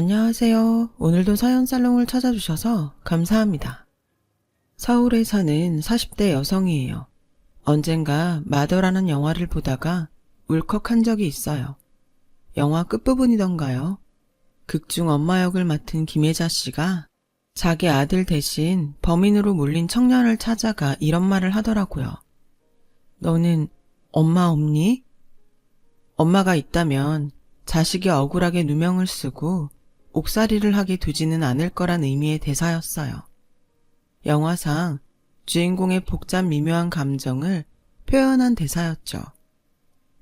안녕하세요. 오늘도 사연살롱을 찾아주셔서 감사합니다. 서울에 사는 40대 여성이에요. 언젠가 마더라는 영화를 보다가 울컥한 적이 있어요. 영화 끝부분이던가요. 극중 엄마 역을 맡은 김혜자 씨가 자기 아들 대신 범인으로 몰린 청년을 찾아가 이런 말을 하더라고요. 너는 엄마 없니? 엄마가 있다면 자식이 억울하게 누명을 쓰고 옥살이를 하게 두지는 않을 거란 의미의 대사였어요. 영화상 주인공의 복잡 미묘한 감정을 표현한 대사였죠.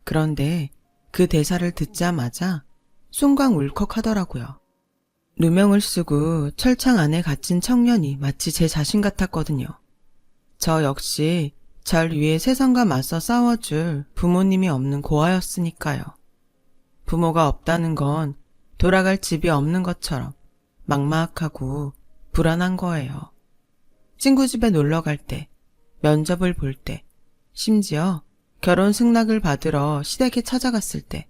그런데 그 대사를 듣자마자 순간 울컥하더라고요. 누명을 쓰고 철창 안에 갇힌 청년이 마치 제 자신 같았거든요. 저 역시 절 위해 세상과 맞서 싸워줄 부모님이 없는 고아였으니까요. 부모가 없다는 건 돌아갈 집이 없는 것처럼 막막하고 불안한 거예요. 친구 집에 놀러 갈 때, 면접을 볼 때, 심지어 결혼 승낙을 받으러 시댁에 찾아갔을 때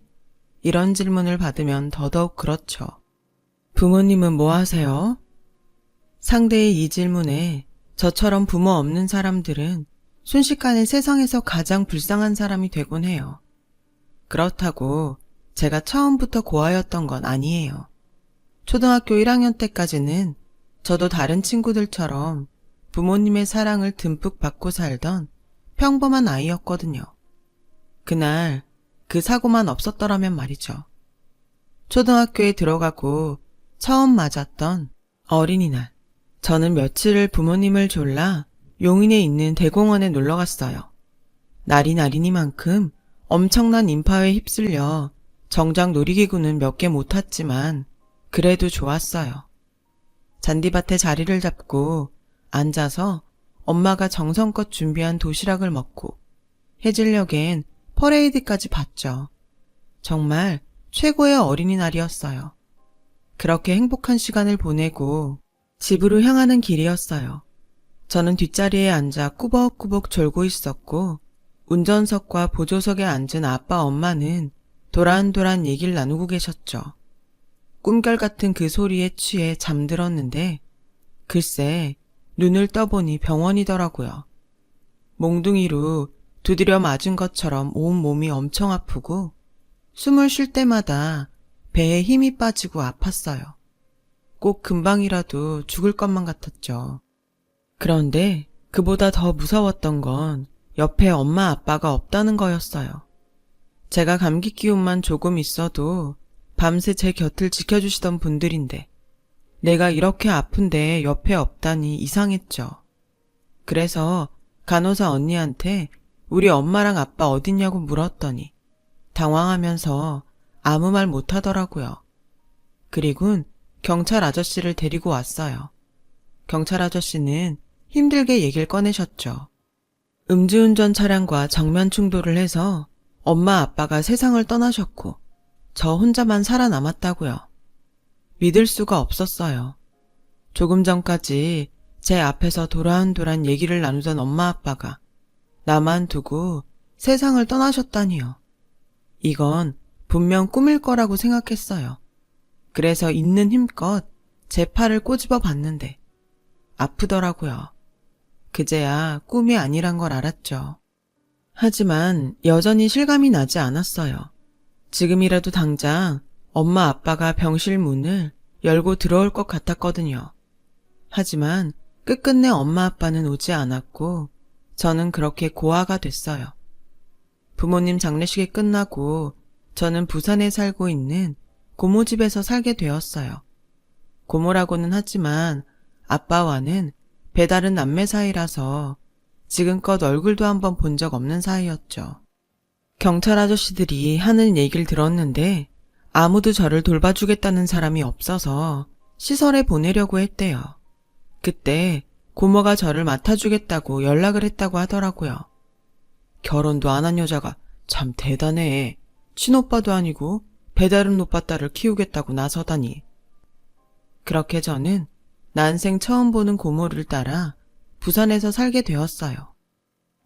이런 질문을 받으면 더더욱 그렇죠. 부모님은 뭐 하세요? 상대의 이 질문에 저처럼 부모 없는 사람들은 순식간에 세상에서 가장 불쌍한 사람이 되곤 해요. 그렇다고 제가 처음부터 고아였던 건 아니에요. 초등학교 1학년 때까지는 저도 다른 친구들처럼 부모님의 사랑을 듬뿍 받고 살던 평범한 아이였거든요. 그날 그 사고만 없었더라면 말이죠. 초등학교에 들어가고 처음 맞았던 어린이날, 저는 며칠을 부모님을 졸라 용인에 있는 대공원에 놀러 갔어요. 날이 날이니만큼 엄청난 인파에 휩쓸려 정작 놀이기구는 몇 개 못 탔지만 그래도 좋았어요. 잔디밭에 자리를 잡고 앉아서 엄마가 정성껏 준비한 도시락을 먹고 해질녘엔 퍼레이드까지 봤죠. 정말 최고의 어린이날이었어요. 그렇게 행복한 시간을 보내고 집으로 향하는 길이었어요. 저는 뒷자리에 앉아 꾸벅꾸벅 졸고 있었고 운전석과 보조석에 앉은 아빠 엄마는 도란도란 얘기를 나누고 계셨죠. 꿈결 같은 그 소리에 취해 잠들었는데 글쎄 눈을 떠보니 병원이더라고요. 몽둥이로 두드려 맞은 것처럼 온 몸이 엄청 아프고 숨을 쉴 때마다 배에 힘이 빠지고 아팠어요. 꼭 금방이라도 죽을 것만 같았죠. 그런데 그보다 더 무서웠던 건 옆에 엄마 아빠가 없다는 거였어요. 제가 감기 기운만 조금 있어도 밤새 제 곁을 지켜주시던 분들인데 내가 이렇게 아픈데 옆에 없다니 이상했죠. 그래서 간호사 언니한테 우리 엄마랑 아빠 어딨냐고 물었더니 당황하면서 아무 말 못하더라고요. 그리곤 경찰 아저씨를 데리고 왔어요. 경찰 아저씨는 힘들게 얘기를 꺼내셨죠. 음주운전 차량과 정면 충돌을 해서 엄마 아빠가 세상을 떠나셨고 저 혼자만 살아남았다고요. 믿을 수가 없었어요. 조금 전까지 제 앞에서 도란도란 얘기를 나누던 엄마 아빠가 나만 두고 세상을 떠나셨다니요. 이건 분명 꿈일 거라고 생각했어요. 그래서 있는 힘껏 제 팔을 꼬집어 봤는데 아프더라고요. 그제야 꿈이 아니란 걸 알았죠. 하지만 여전히 실감이 나지 않았어요. 지금이라도 당장 엄마 아빠가 병실 문을 열고 들어올 것 같았거든요. 하지만 끝끝내 엄마 아빠는 오지 않았고 저는 그렇게 고아가 됐어요. 부모님 장례식이 끝나고 저는 부산에 살고 있는 고모 집에서 살게 되었어요. 고모라고는 하지만 아빠와는 배다른 남매 사이라서 지금껏 얼굴도 한번 본 적 없는 사이였죠. 경찰 아저씨들이 하는 얘기를 들었는데 아무도 저를 돌봐주겠다는 사람이 없어서 시설에 보내려고 했대요. 그때 고모가 저를 맡아주겠다고 연락을 했다고 하더라고요. 결혼도 안 한 여자가 참 대단해. 친오빠도 아니고 배다른 오빠 딸을 키우겠다고 나서다니. 그렇게 저는 난생 처음 보는 고모를 따라 부산에서 살게 되었어요.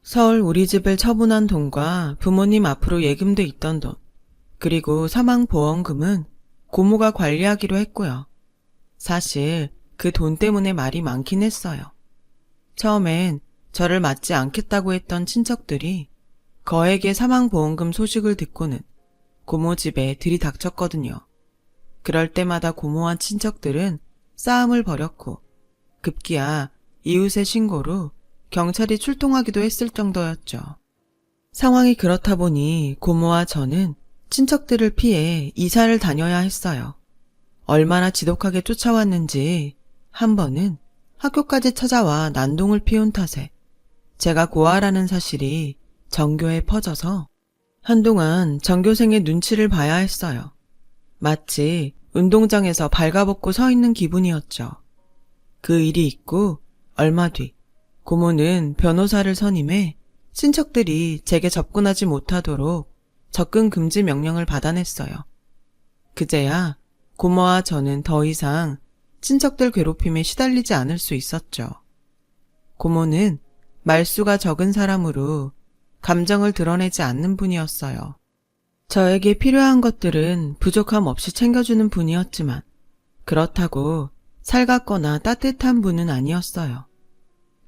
서울 우리 집을 처분한 돈과 부모님 앞으로 예금돼 있던 돈, 그리고 사망보험금은 고모가 관리하기로 했고요. 사실 그 돈 때문에 말이 많긴 했어요. 처음엔 저를 맞지 않겠다고 했던 친척들이 거액의 사망보험금 소식을 듣고는 고모 집에 들이닥쳤거든요. 그럴 때마다 고모와 친척들은 싸움을 벌였고 급기야 이웃의 신고로 경찰이 출동하기도 했을 정도였죠. 상황이 그렇다 보니 고모와 저는 친척들을 피해 이사를 다녀야 했어요. 얼마나 지독하게 쫓아왔는지 한 번은 학교까지 찾아와 난동을 피운 탓에 제가 고아라는 사실이 전교에 퍼져서 한동안 전교생의 눈치를 봐야 했어요. 마치 운동장에서 발가벗고 서 있는 기분이었죠. 그 일이 있고 얼마 뒤 고모는 변호사를 선임해 친척들이 제게 접근하지 못하도록 접근 금지 명령을 받아냈어요. 그제야 고모와 저는 더 이상 친척들 괴롭힘에 시달리지 않을 수 있었죠. 고모는 말수가 적은 사람으로 감정을 드러내지 않는 분이었어요. 저에게 필요한 것들은 부족함 없이 챙겨주는 분이었지만 그렇다고 살갑거나 따뜻한 분은 아니었어요.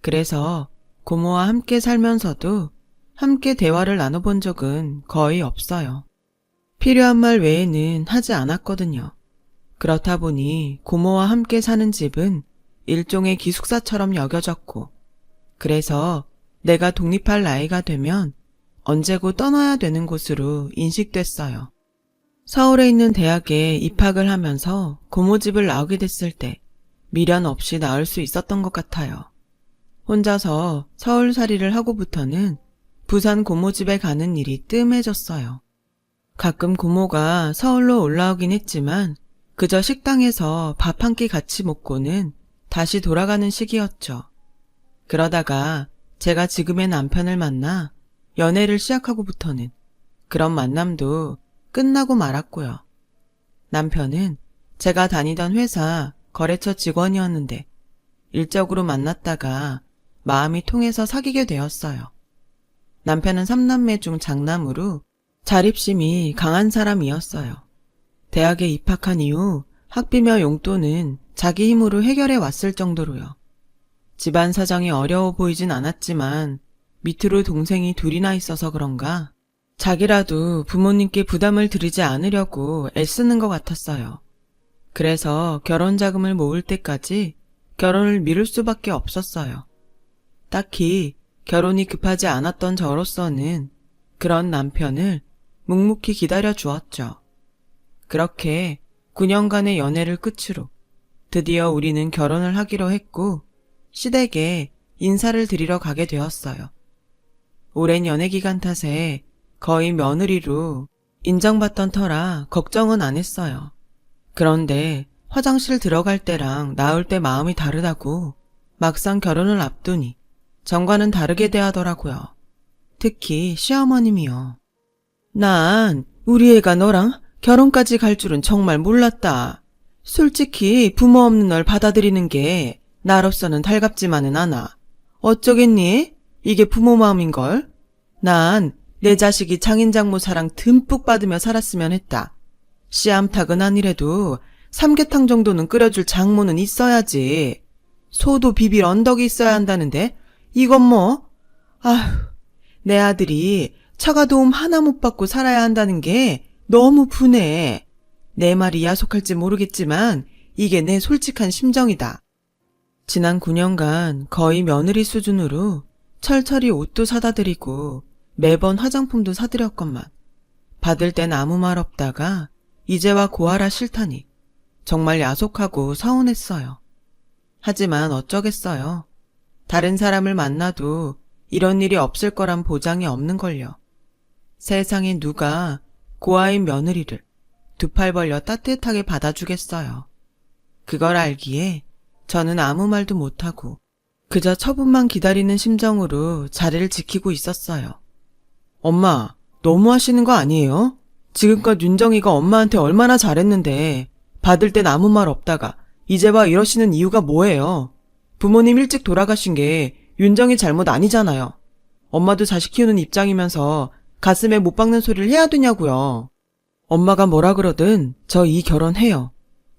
그래서 고모와 함께 살면서도 함께 대화를 나눠본 적은 거의 없어요. 필요한 말 외에는 하지 않았거든요. 그렇다 보니 고모와 함께 사는 집은 일종의 기숙사처럼 여겨졌고 그래서 내가 독립할 나이가 되면 언제고 떠나야 되는 곳으로 인식됐어요. 서울에 있는 대학에 입학을 하면서 고모 집을 나오게 됐을 때 미련 없이 나올 수 있었던 것 같아요. 혼자서 서울살이를 하고부터는 부산 고모 집에 가는 일이 뜸해졌어요. 가끔 고모가 서울로 올라오긴 했지만 그저 식당에서 밥 한 끼 같이 먹고는 다시 돌아가는 시기였죠. 그러다가 제가 지금의 남편을 만나 연애를 시작하고부터는 그런 만남도 끝나고 말았고요. 남편은 제가 다니던 회사 거래처 직원이었는데 일적으로 만났다가 마음이 통해서 사귀게 되었어요. 남편은 3남매 중 장남으로 자립심이 강한 사람이었어요. 대학에 입학한 이후 학비며 용돈은 자기 힘으로 해결해 왔을 정도로요. 집안 사정이 어려워 보이진 않았지만 밑으로 동생이 둘이나 있어서 그런가 자기라도 부모님께 부담을 드리지 않으려고 애쓰는 것 같았어요. 그래서 결혼 자금을 모을 때까지 결혼을 미룰 수밖에 없었어요. 딱히 결혼이 급하지 않았던 저로서는 그런 남편을 묵묵히 기다려 주었죠. 그렇게 9년간의 연애를 끝으로 드디어 우리는 결혼을 하기로 했고 시댁에 인사를 드리러 가게 되었어요. 오랜 연애 기간 탓에 거의 며느리로 인정받던 터라 걱정은 안 했어요. 그런데 화장실 들어갈 때랑 나올 때 마음이 다르다고 막상 결혼을 앞두니 전과는 다르게 대하더라고요. 특히 시어머님이요. 난 우리 애가 너랑 결혼까지 갈 줄은 정말 몰랐다. 솔직히 부모 없는 널 받아들이는 게 나로서는 달갑지만은 않아. 어쩌겠니? 이게 부모 마음인걸? 난 내 자식이 장인장모 사랑 듬뿍 받으며 살았으면 했다. 씨암탉은 아니래도 삼계탕 정도는 끓여줄 장모는 있어야지. 소도 비빌 언덕이 있어야 한다는데 이건 뭐? 아휴, 내 아들이 처가 도움 하나 못 받고 살아야 한다는 게 너무 분해. 내 말이 야속할지 모르겠지만 이게 내 솔직한 심정이다. 지난 9년간 거의 며느리 수준으로 철철이 옷도 사다 드리고 매번 화장품도 사드렸건만 받을 땐 아무 말 없다가 이제와 고아라 싫다니 정말 야속하고 서운했어요. 하지만 어쩌겠어요. 다른 사람을 만나도 이런 일이 없을 거란 보장이 없는걸요. 세상에 누가 고아인 며느리를 두 팔 벌려 따뜻하게 받아주겠어요. 그걸 알기에 저는 아무 말도 못하고 그저 처분만 기다리는 심정으로 자리를 지키고 있었어요. 엄마, 너무 하시는 거 아니에요? 지금껏 윤정이가 엄마한테 얼마나 잘했는데 받을 땐 아무 말 없다가 이제 와 이러시는 이유가 뭐예요? 부모님 일찍 돌아가신 게 윤정이 잘못 아니잖아요. 엄마도 자식 키우는 입장이면서 가슴에 못 박는 소리를 해야 되냐고요. 엄마가 뭐라 그러든 저 이 결혼해요.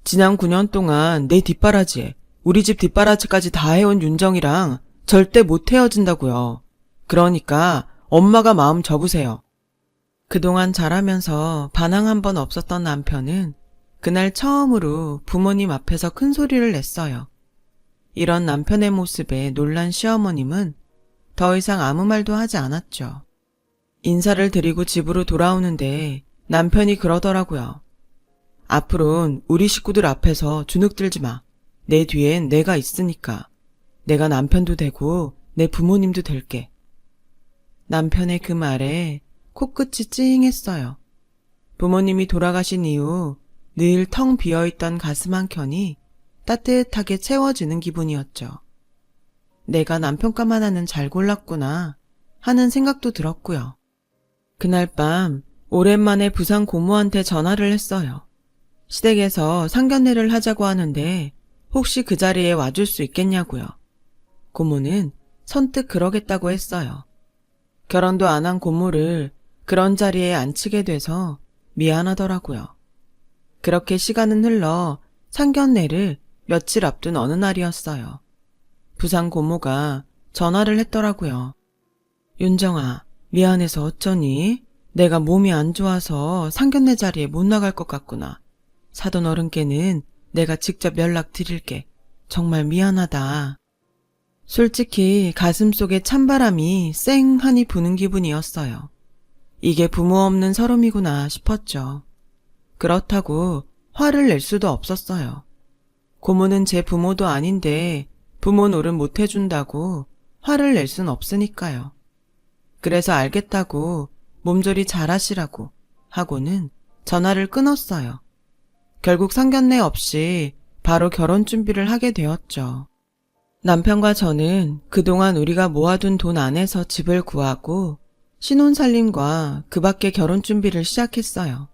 지난 9년 동안 내 뒷바라지에 우리 집 뒷바라지까지 다 해온 윤정이랑 절대 못 헤어진다고요. 그러니까 엄마가 마음 접으세요. 그동안 잘하면서 반항 한 번 없었던 남편은 그날 처음으로 부모님 앞에서 큰 소리를 냈어요. 이런 남편의 모습에 놀란 시어머님은 더 이상 아무 말도 하지 않았죠. 인사를 드리고 집으로 돌아오는데 남편이 그러더라고요. 앞으로는 우리 식구들 앞에서 주눅 들지 마. 내 뒤엔 내가 있으니까. 내가 남편도 되고 내 부모님도 될게. 남편의 그 말에 코끝이 찡했어요. 부모님이 돌아가신 이후 늘 텅 비어있던 가슴 한켠이 따뜻하게 채워지는 기분이었죠. 내가 남편감 하나는 잘 골랐구나 하는 생각도 들었고요. 그날 밤 오랜만에 부산 고모한테 전화를 했어요. 시댁에서 상견례를 하자고 하는데 혹시 그 자리에 와줄 수 있겠냐고요. 고모는 선뜻 그러겠다고 했어요. 결혼도 안 한 고모를 그런 자리에 앉히게 돼서 미안하더라고요. 그렇게 시간은 흘러 상견례를 며칠 앞둔 어느 날이었어요. 부산 고모가 전화를 했더라고요. 윤정아, 미안해서 어쩌니? 내가 몸이 안 좋아서 상견례 자리에 못 나갈 것 같구나. 사돈 어른께는 내가 직접 연락 드릴게. 정말 미안하다. 솔직히 가슴속에 찬바람이 쌩하니 부는 기분이었어요. 이게 부모 없는 서름이구나 싶었죠. 그렇다고 화를 낼 수도 없었어요. 고모는 제 부모도 아닌데 부모 노릇 못 해준다고 화를 낼 순 없으니까요. 그래서 알겠다고 몸조리 잘하시라고 하고는 전화를 끊었어요. 결국 상견례 없이 바로 결혼 준비를 하게 되었죠. 남편과 저는 그동안 우리가 모아둔 돈 안에서 집을 구하고 신혼살림과 그 밖에 결혼 준비를 시작했어요.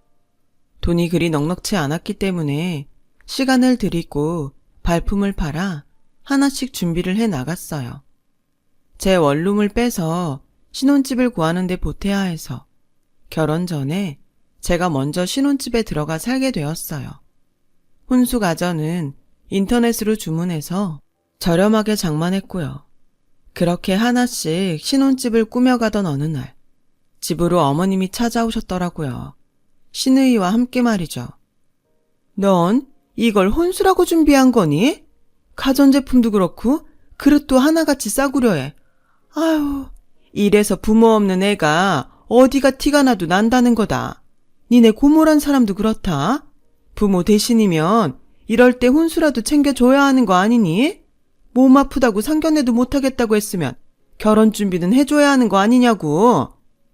돈이 그리 넉넉치 않았기 때문에 시간을 들이고 발품을 팔아 하나씩 준비를 해 나갔어요. 제 원룸을 빼서 신혼집을 구하는 데 보태야 해서 결혼 전에 제가 먼저 신혼집에 들어가 살게 되었어요. 혼수 가전은 인터넷으로 주문해서 저렴하게 장만했고요. 그렇게 하나씩 신혼집을 꾸며가던 어느 날 집으로 어머님이 찾아오셨더라고요. 시누이와 함께 말이죠. 넌 이걸 혼수라고 준비한 거니? 가전제품도 그렇고 그릇도 하나같이 싸구려 해. 아유, 이래서 부모 없는 애가 어디가 티가 나도 난다는 거다. 니네 고모란 사람도 그렇다. 부모 대신이면 이럴 때 혼수라도 챙겨줘야 하는 거 아니니? 몸 아프다고 상견례도 못하겠다고 했으면 결혼 준비는 해줘야 하는 거 아니냐고.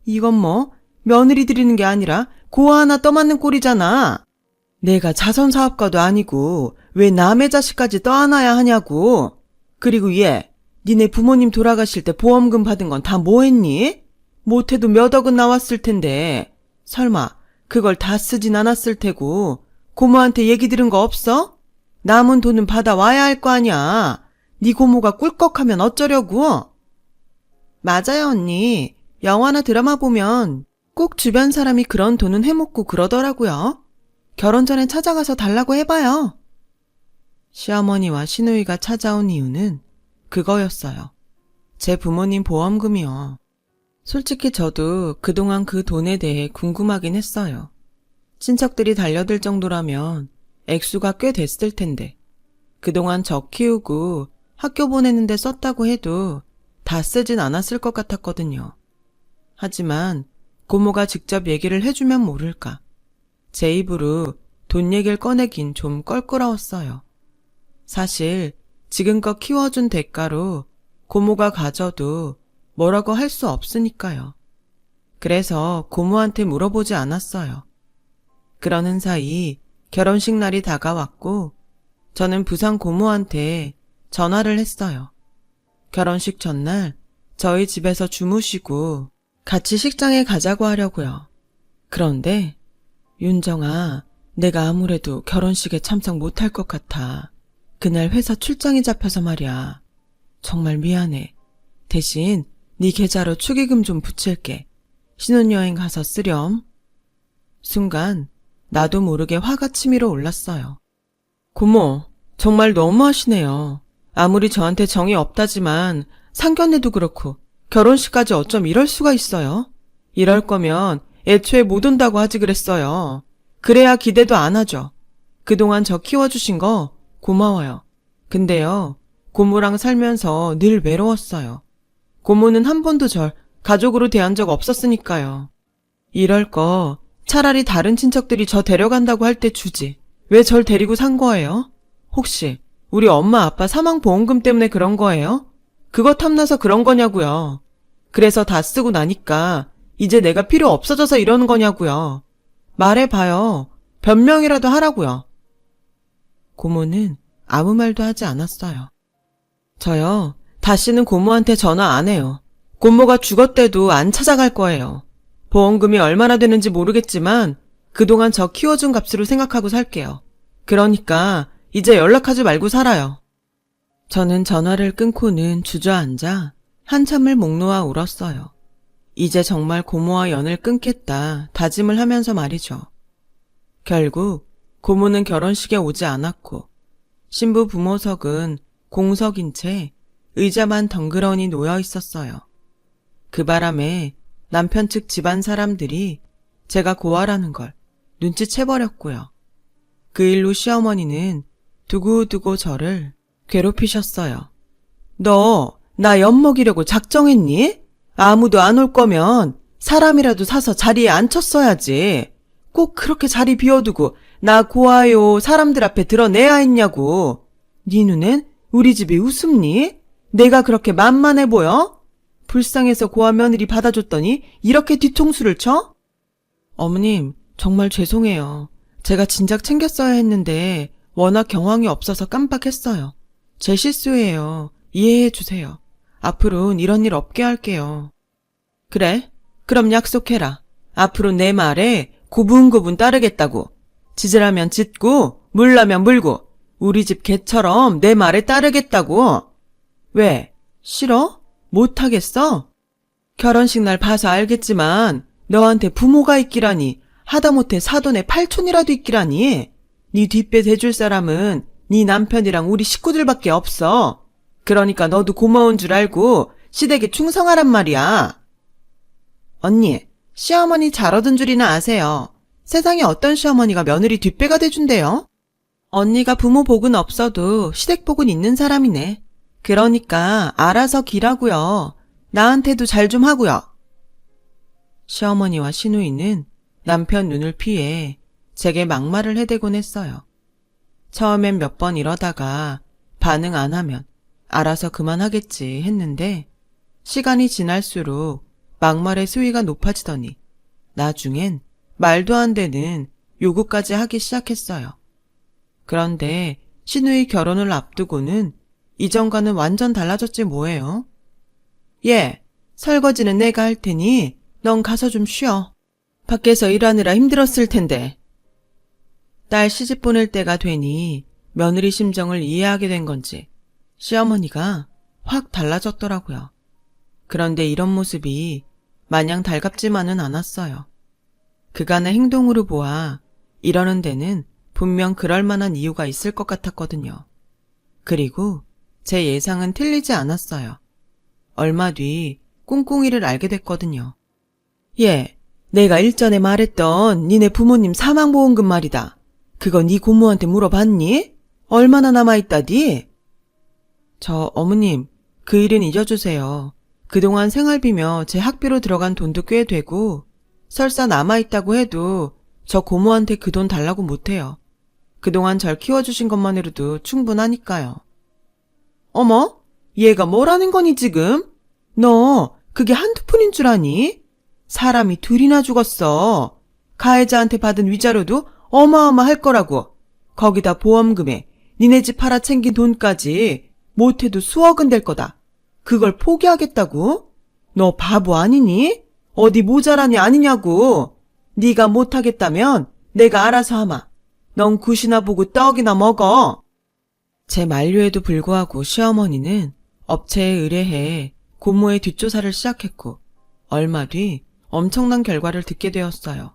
이건 뭐 며느리 드리는 게 아니라 고아 하나 떠맞는 꼴이잖아. 내가 자선사업가도 아니고 왜 남의 자식까지 떠안아야 하냐고. 그리고 얘, 니네 부모님 돌아가실 때 보험금 받은 건 다 뭐 했니? 못해도 몇 억은 나왔을 텐데 설마 그걸 다 쓰진 않았을 테고 고모한테 얘기 들은 거 없어? 남은 돈은 받아와야 할 거 아니야. 네 고모가 꿀꺽하면 어쩌려고? 맞아요, 언니. 영화나 드라마 보면 꼭 주변 사람이 그런 돈은 해먹고 그러더라고요. 결혼 전에 찾아가서 달라고 해봐요. 시어머니와 시누이가 찾아온 이유는 그거였어요. 제 부모님 보험금이요. 솔직히 저도 그동안 그 돈에 대해 궁금하긴 했어요. 친척들이 달려들 정도라면 액수가 꽤 됐을 텐데 그동안 저 키우고 학교 보내는데 썼다고 해도 다 쓰진 않았을 것 같았거든요. 하지만 고모가 직접 얘기를 해주면 모를까. 제 입으로 돈 얘기를 꺼내긴 좀 껄끄러웠어요. 사실 지금껏 키워준 대가로 고모가 가져도 뭐라고 할 수 없으니까요. 그래서 고모한테 물어보지 않았어요. 그러는 사이 결혼식 날이 다가왔고 저는 부산 고모한테 전화를 했어요. 결혼식 전날 저희 집에서 주무시고 같이 식장에 가자고 하려고요. 그런데 윤정아, 내가 아무래도 결혼식에 참석 못할 것 같아. 그날 회사 출장이 잡혀서 말이야. 정말 미안해. 대신 네 계좌로 축의금 좀 붙일게. 신혼여행 가서 쓰렴. 순간 나도 모르게 화가 치밀어 올랐어요. 고모, 정말 너무하시네요. 아무리 저한테 정이 없다지만 상견례도 그렇고 결혼식까지 어쩜 이럴 수가 있어요? 이럴 거면 애초에 못 온다고 하지 그랬어요. 그래야 기대도 안 하죠. 그동안 저 키워주신 거 고마워요. 근데요, 고모랑 살면서 늘 외로웠어요. 고모는 한 번도 절 가족으로 대한 적 없었으니까요. 이럴 거 차라리 다른 친척들이 저 데려간다고 할 때 주지. 왜 절 데리고 산 거예요? 혹시 우리 엄마 아빠 사망보험금 때문에 그런 거예요? 그거 탐나서 그런 거냐고요. 그래서 다 쓰고 나니까 이제 내가 필요 없어져서 이러는 거냐고요. 말해봐요. 변명이라도 하라고요. 고모는 아무 말도 하지 않았어요. 저요, 다시는 고모한테 전화 안 해요. 고모가 죽었대도 안 찾아갈 거예요. 보험금이 얼마나 되는지 모르겠지만 그동안 저 키워준 값으로 생각하고 살게요. 그러니까 이제 연락하지 말고 살아요. 저는 전화를 끊고는 주저앉아 한참을 목 놓아 울었어요. 이제 정말 고모와 연을 끊겠다 다짐을 하면서 말이죠. 결국 고모는 결혼식에 오지 않았고 신부 부모석은 공석인 채 의자만 덩그러니 놓여 있었어요. 그 바람에 남편 측 집안 사람들이 제가 고아라는 걸 눈치채버렸고요. 그 일로 시어머니는 두고두고 저를 괴롭히셨어요. 너 나 엿먹이려고 작정했니? 아무도 안 올 거면 사람이라도 사서 자리에 앉혔어야지. 꼭 그렇게 자리 비워두고 나 고아요 사람들 앞에 드러내야 했냐고. 네 눈엔 우리 집이 우습니? 내가 그렇게 만만해 보여? 불쌍해서 고아 며느리 받아줬더니 이렇게 뒤통수를 쳐? 어머님, 정말 죄송해요. 제가 진작 챙겼어야 했는데 워낙 경황이 없어서 깜빡했어요. 제 실수예요. 이해해 주세요. 앞으로는 이런 일 없게 할게요. 그래? 그럼 약속해라. 앞으로 내 말에 고분고분 따르겠다고. 짖으라면 짖고 물라면 물고 우리 집 개처럼 내 말에 따르겠다고. 왜? 싫어? 못하겠어? 결혼식 날 봐서 알겠지만 너한테 부모가 있기라니, 하다못해 사돈의 팔촌이라도 있기라니. 네 뒷배 대줄 사람은 네 남편이랑 우리 식구들밖에 없어. 그러니까 너도 고마운 줄 알고 시댁에 충성하란 말이야. 언니, 시어머니 잘 얻은 줄이나 아세요. 세상에 어떤 시어머니가 며느리 뒷배가 돼준대요? 언니가 부모 복은 없어도 시댁 복은 있는 사람이네. 그러니까 알아서 기라고요. 나한테도 잘 좀 하고요. 시어머니와 시누이는 남편 눈을 피해 제게 막말을 해대곤 했어요. 처음엔 몇 번 이러다가 반응 안 하면 알아서 그만하겠지 했는데 시간이 지날수록 막말의 수위가 높아지더니 나중엔 말도 안 되는 요구까지 하기 시작했어요. 그런데 시누이 결혼을 앞두고는 이전과는 완전 달라졌지 뭐예요? 예, 설거지는 내가 할 테니 넌 가서 좀 쉬어. 밖에서 일하느라 힘들었을 텐데. 딸 시집 보낼 때가 되니 며느리 심정을 이해하게 된 건지 시어머니가 확 달라졌더라고요. 그런데 이런 모습이 마냥 달갑지만은 않았어요. 그간의 행동으로 보아 이러는 데는 분명 그럴 만한 이유가 있을 것 같았거든요. 그리고 제 예상은 틀리지 않았어요. 얼마 뒤 꿍꿍이를 알게 됐거든요. 예, 내가 일전에 말했던 니네 부모님 사망보험금 말이다. 그거 네 고모한테 물어봤니? 얼마나 남아있다디? 저 어머님, 그 일은 잊어주세요. 그동안 생활비며 제 학비로 들어간 돈도 꽤 되고 설사 남아있다고 해도 저 고모한테 그 돈 달라고 못해요. 그동안 절 키워주신 것만으로도 충분하니까요. 어머? 얘가 뭐라는 거니 지금? 너 그게 한두 푼인 줄 아니? 사람이 둘이나 죽었어. 가해자한테 받은 위자료도 어마어마할 거라고. 거기다 보험금에 니네 집 팔아 챙긴 돈까지 못해도 수억은 될 거다. 그걸 포기하겠다고? 너 바보 아니니? 어디 모자라니 아니냐고. 네가 못하겠다면 내가 알아서 하마. 넌 굿이나 보고 떡이나 먹어. 제 만류에도 불구하고 시어머니는 업체에 의뢰해 고모의 뒷조사를 시작했고 얼마 뒤 엄청난 결과를 듣게 되었어요.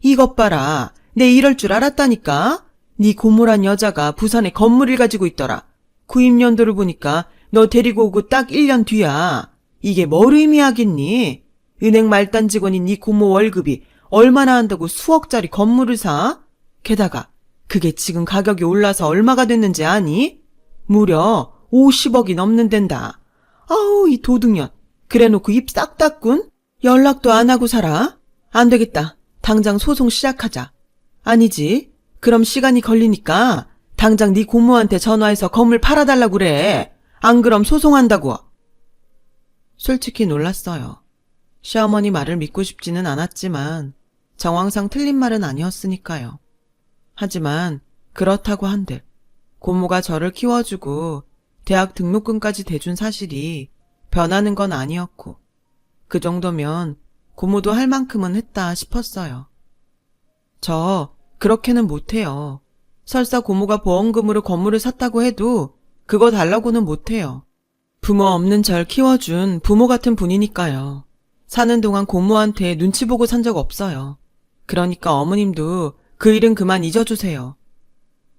이것 봐라. 내 이럴 줄 알았다니까. 네 고모란 여자가 부산에 건물을 가지고 있더라. 구입 연도를 보니까 너 데리고 오고 딱 1년 뒤야. 이게 뭘 의미하겠니? 은행 말단 직원인 네 고모 월급이 얼마나 한다고 수억짜리 건물을 사? 게다가 그게 지금 가격이 올라서 얼마가 됐는지 아니? 무려 50억이 넘는 된다. 아우, 이 도둑년. 그래놓고 입 싹 닫군? 연락도 안 하고 살아? 안 되겠다. 당장 소송 시작하자. 아니지. 그럼 시간이 걸리니까 당장 네 고모한테 전화해서 건물 팔아달라고 그래. 안 그럼 소송한다고. 솔직히 놀랐어요. 시어머니 말을 믿고 싶지는 않았지만 정황상 틀린 말은 아니었으니까요. 하지만 그렇다고 한들 고모가 저를 키워주고 대학 등록금까지 대준 사실이 변하는 건 아니었고 그 정도면 고모도 할 만큼은 했다 싶었어요. 저 그렇게는 못해요. 설사 고모가 보험금으로 건물을 샀다고 해도 그거 달라고는 못해요. 부모 없는 절 키워준 부모 같은 분이니까요. 사는 동안 고모한테 눈치 보고 산 적 없어요. 그러니까 어머님도 그 일은 그만 잊어주세요.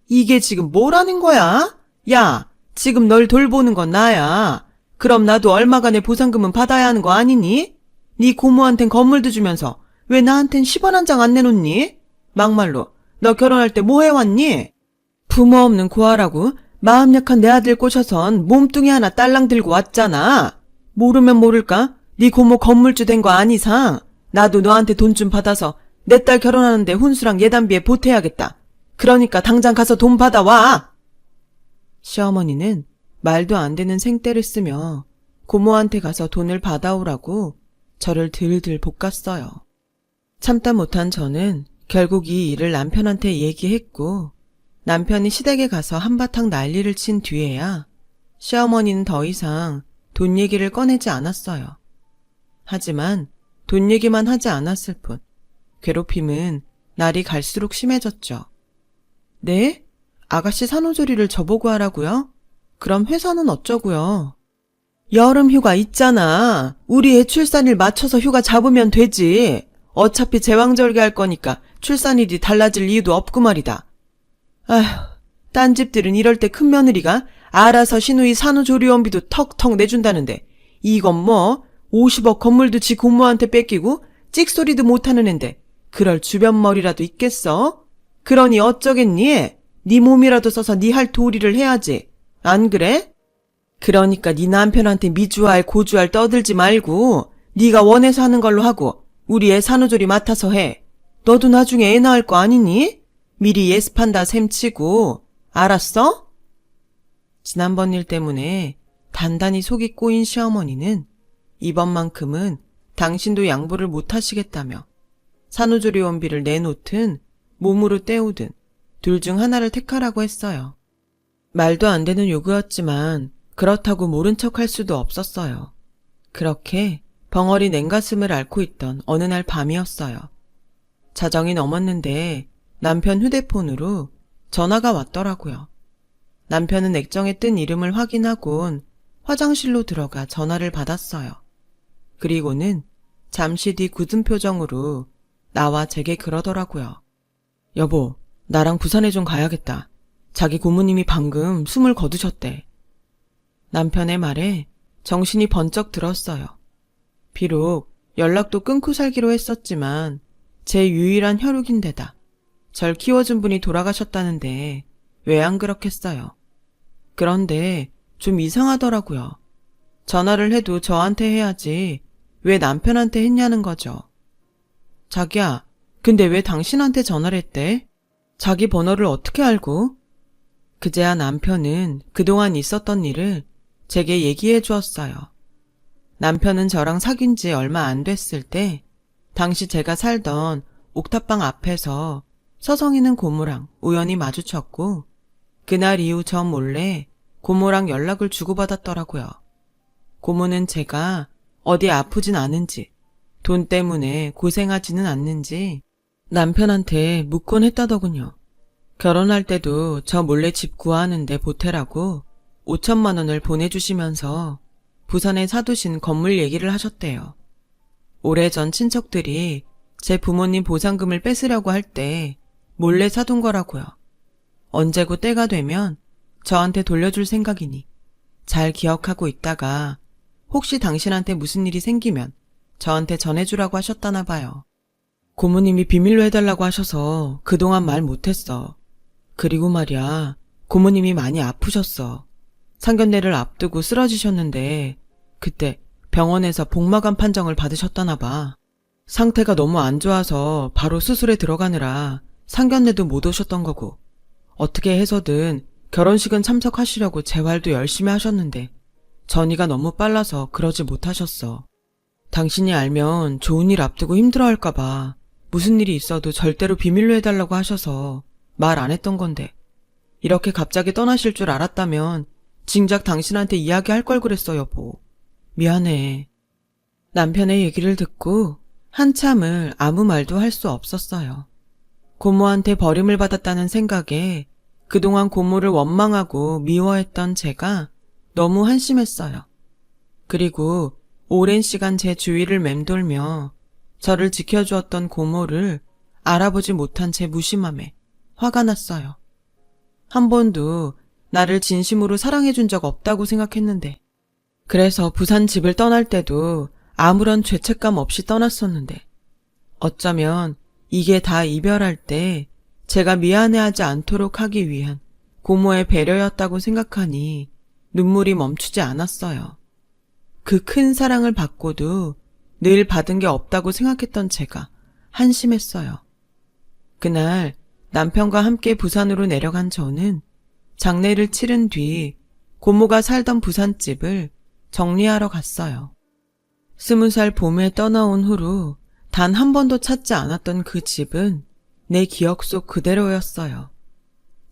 이게 지금 뭐라는 거야? 야, 지금 널 돌보는 건 나야. 그럼 나도 얼마간의 보상금은 받아야 하는 거 아니니? 네 고모한텐 건물도 주면서 왜 나한텐 10원 한 장 안 내놓니? 막말로 너 결혼할 때 뭐 해왔니? 부모 없는 고아라고 마음 약한 내 아들 꼬셔선 몸뚱이 하나 딸랑 들고 왔잖아. 모르면 모를까? 네 고모 건물주 된 거 아니상 나도 너한테 돈 좀 받아서 내 딸 결혼하는데 혼수랑 예단비에 보태야겠다. 그러니까 당장 가서 돈 받아와. 시어머니는 말도 안 되는 생떼를 쓰며 고모한테 가서 돈을 받아오라고 저를 들들 볶았어요. 참다 못한 저는 결국 이 일을 남편한테 얘기했고 남편이 시댁에 가서 한바탕 난리를 친 뒤에야 시어머니는 더 이상 돈 얘기를 꺼내지 않았어요. 하지만 돈 얘기만 하지 않았을 뿐 괴롭힘은 날이 갈수록 심해졌죠. 네? 아가씨 산후조리를 저보고 하라고요? 그럼 회사는 어쩌고요? 여름 휴가 있잖아. 우리 애 출산일 맞춰서 휴가 잡으면 되지. 어차피 제왕절개 할 거니까 출산일이 달라질 이유도 없고 말이다. 아휴, 딴 집들은 이럴 때 큰며느리가 알아서 시누이 산후조리원비도 턱턱 내준다는데 이건 뭐 50억 건물도 지 고모한테 뺏기고 찍소리도 못하는 앤데 그럴 주변머리라도 있겠어? 그러니 어쩌겠니? 네 몸이라도 써서 네 할 도리를 해야지. 안 그래? 그러니까 네 남편한테 미주알 고주알 떠들지 말고 네가 원해서 하는 걸로 하고 우리 애 산후조리 맡아서 해. 너도 나중에 애 낳을 거 아니니? 미리 예습한다 셈치고. 알았어? 지난번 일 때문에 단단히 속이 꼬인 시어머니는 이번만큼은 당신도 양보를 못하시겠다며 산후조리원비를 내놓든 몸으로 때우든 둘 중 하나를 택하라고 했어요. 말도 안 되는 요구였지만 그렇다고 모른 척할 수도 없었어요. 그렇게 벙어리 냉가슴을 앓고 있던 어느 날 밤이었어요. 자정이 넘었는데 남편 휴대폰으로 전화가 왔더라고요. 남편은 액정에 뜬 이름을 확인하곤 화장실로 들어가 전화를 받았어요. 그리고는 잠시 뒤 굳은 표정으로 나와 제게 그러더라고요. 여보, 나랑 부산에 좀 가야겠다. 자기 고모님이 방금 숨을 거두셨대. 남편의 말에 정신이 번쩍 들었어요. 비록 연락도 끊고 살기로 했었지만 제 유일한 혈육인데다 절 키워준 분이 돌아가셨다는데 왜 안 그렇겠어요. 그런데 좀 이상하더라고요. 전화를 해도 저한테 해야지 왜 남편한테 했냐는 거죠. 자기야, 근데 왜 당신한테 전화를 했대? 자기 번호를 어떻게 알고? 그제야 남편은 그동안 있었던 일을 제게 얘기해 주었어요. 남편은 저랑 사귄 지 얼마 안 됐을 때 당시 제가 살던 옥탑방 앞에서 서성이는 고모랑 우연히 마주쳤고 그날 이후 저 몰래 고모랑 연락을 주고받았더라고요. 고모는 제가 어디 아프진 않은지 돈 때문에 고생하지는 않는지 남편한테 묻곤 했다더군요. 결혼할 때도 저 몰래 집 구하는데 보태라고 5천만 원을 보내주시면서 부산에 사두신 건물 얘기를 하셨대요. 오래전 친척들이 제 부모님 보상금을 뺏으려고 할 때 몰래 사둔 거라고요. 언제고 때가 되면 저한테 돌려줄 생각이니 잘 기억하고 있다가 혹시 당신한테 무슨 일이 생기면 저한테 전해주라고 하셨다나 봐요. 고모님이 비밀로 해달라고 하셔서 그동안 말 못했어. 그리고 말이야, 고모님이 많이 아프셨어. 상견례를 앞두고 쓰러지셨는데 그때 병원에서 복막암 판정을 받으셨다나 봐. 상태가 너무 안 좋아서 바로 수술에 들어가느라 상견례도 못 오셨던 거고, 어떻게 해서든 결혼식은 참석하시려고 재활도 열심히 하셨는데 전이가 너무 빨라서 그러지 못하셨어. 당신이 알면 좋은 일 앞두고 힘들어할까봐 무슨 일이 있어도 절대로 비밀로 해달라고 하셔서 말 안 했던 건데, 이렇게 갑자기 떠나실 줄 알았다면 진작 당신한테 이야기할 걸 그랬어, 여보. 미안해. 남편의 얘기를 듣고 한참을 아무 말도 할 수 없었어요. 고모한테 버림을 받았다는 생각에 그동안 고모를 원망하고 미워했던 제가 너무 한심했어요. 그리고 오랜 시간 제 주위를 맴돌며 저를 지켜주었던 고모를 알아보지 못한 제 무심함에 화가 났어요. 한 번도 나를 진심으로 사랑해준 적 없다고 생각했는데, 그래서 부산 집을 떠날 때도 아무런 죄책감 없이 떠났었는데, 어쩌면 이게 다 이별할 때 제가 미안해하지 않도록 하기 위한 고모의 배려였다고 생각하니 눈물이 멈추지 않았어요. 그 큰 사랑을 받고도 늘 받은 게 없다고 생각했던 제가 한심했어요. 그날 남편과 함께 부산으로 내려간 저는 장례를 치른 뒤 고모가 살던 부산집을 정리하러 갔어요. 20살 봄에 떠나온 후로 단 한 번도 찾지 않았던 그 집은 내 기억 속 그대로였어요.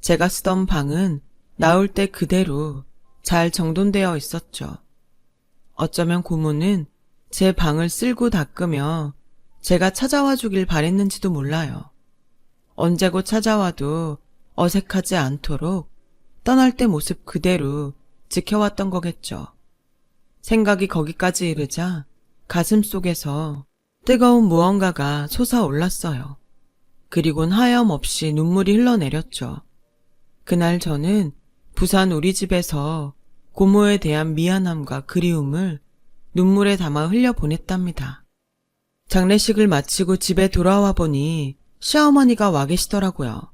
제가 쓰던 방은 나올 때 그대로 잘 정돈되어 있었죠. 어쩌면 고모는 제 방을 쓸고 닦으며 제가 찾아와 주길 바랬는지도 몰라요. 언제고 찾아와도 어색하지 않도록 떠날 때 모습 그대로 지켜왔던 거겠죠. 생각이 거기까지 이르자 가슴 속에서 뜨거운 무언가가 솟아올랐어요. 그리곤 하염없이 눈물이 흘러내렸죠. 그날 저는 부산 우리 집에서 고모에 대한 미안함과 그리움을 눈물에 담아 흘려보냈답니다. 장례식을 마치고 집에 돌아와 보니 시어머니가 와 계시더라고요.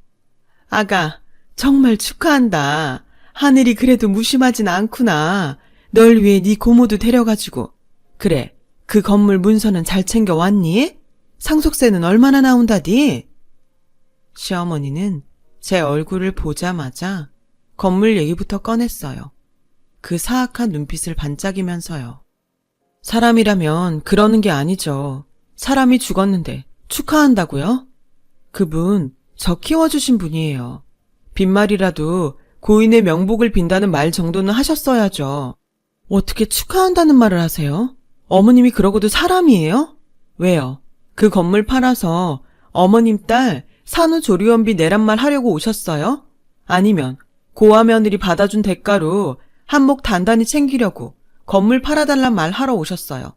아가, 정말 축하한다. 하늘이 그래도 무심하진 않구나. 널 위해 네 고모도 데려가지고. 그래, 그 건물 문서는 잘 챙겨왔니? 상속세는 얼마나 나온다디? 시어머니는 제 얼굴을 보자마자 건물 얘기부터 꺼냈어요. 그 사악한 눈빛을 반짝이면서요. 사람이라면 그러는 게 아니죠. 사람이 죽었는데 축하한다고요? 그분 저 키워주신 분이에요. 빈말이라도 고인의 명복을 빈다는 말 정도는 하셨어야죠. 어떻게 축하한다는 말을 하세요? 어머님이 그러고도 사람이에요? 왜요? 그 건물 팔아서 어머님 딸 산후조리원비 내란 말 하려고 오셨어요? 아니면 고아 며느리 받아준 대가로 한몫 단단히 챙기려고 건물 팔아달란 말 하러 오셨어요?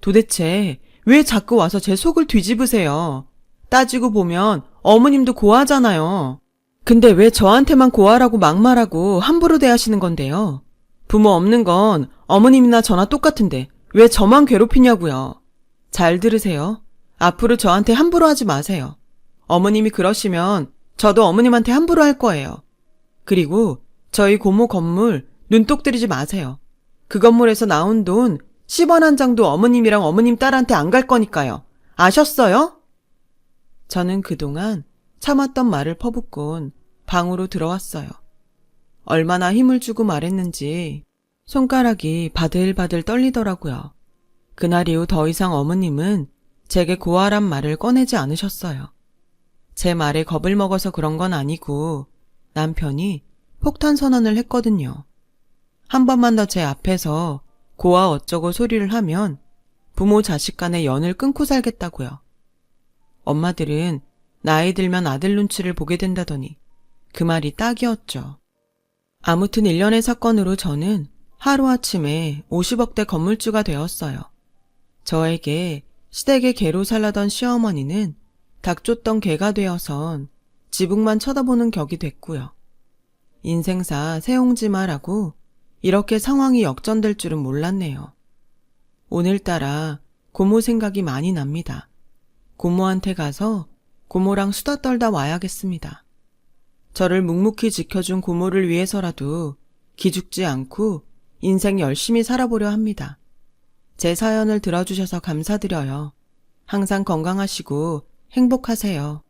도대체 왜 자꾸 와서 제 속을 뒤집으세요? 따지고 보면 어머님도 고아잖아요. 근데 왜 저한테만 고아라고 막말하고 함부로 대하시는 건데요? 부모 없는 건 어머님이나 저나 똑같은데 왜 저만 괴롭히냐고요. 잘 들으세요. 앞으로 저한테 함부로 하지 마세요. 어머님이 그러시면 저도 어머님한테 함부로 할 거예요. 그리고 저희 고모 건물 눈독 들이지 마세요. 그 건물에서 나온 돈 10원 한 장도 어머님이랑 어머님 딸한테 안 갈 거니까요. 아셨어요? 저는 그동안 참았던 말을 퍼붓곤 방으로 들어왔어요. 얼마나 힘을 주고 말했는지 손가락이 바들바들 떨리더라고요. 그날 이후 더 이상 어머님은 제게 고아란 말을 꺼내지 않으셨어요. 제 말에 겁을 먹어서 그런 건 아니고 남편이 폭탄 선언을 했거든요. 한 번만 더 제 앞에서 고아 어쩌고 소리를 하면 부모 자식 간의 연을 끊고 살겠다고요. 엄마들은 나이 들면 아들 눈치를 보게 된다더니 그 말이 딱이었죠. 아무튼 일련의 사건으로 저는 하루아침에 50억대 건물주가 되었어요. 저에게 시댁의 개로 살라던 시어머니는 닭 쫓던 개가 되어선 지붕만 쳐다보는 격이 됐고요. 인생사 새옹지마라고 이렇게 상황이 역전될 줄은 몰랐네요. 오늘따라 고모 생각이 많이 납니다. 고모한테 가서 고모랑 수다 떨다 와야겠습니다. 저를 묵묵히 지켜준 고모를 위해서라도 기죽지 않고 인생 열심히 살아보려 합니다. 제 사연을 들어주셔서 감사드려요. 항상 건강하시고 행복하세요.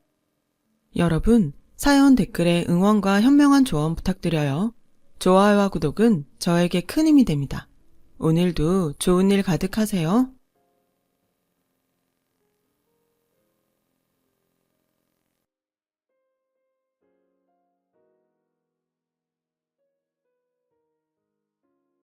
여러분, 사연 댓글에 응원과 현명한 조언 부탁드려요. 좋아요와 구독은 저에게 큰 힘이 됩니다. 오늘도 좋은 일 가득하세요.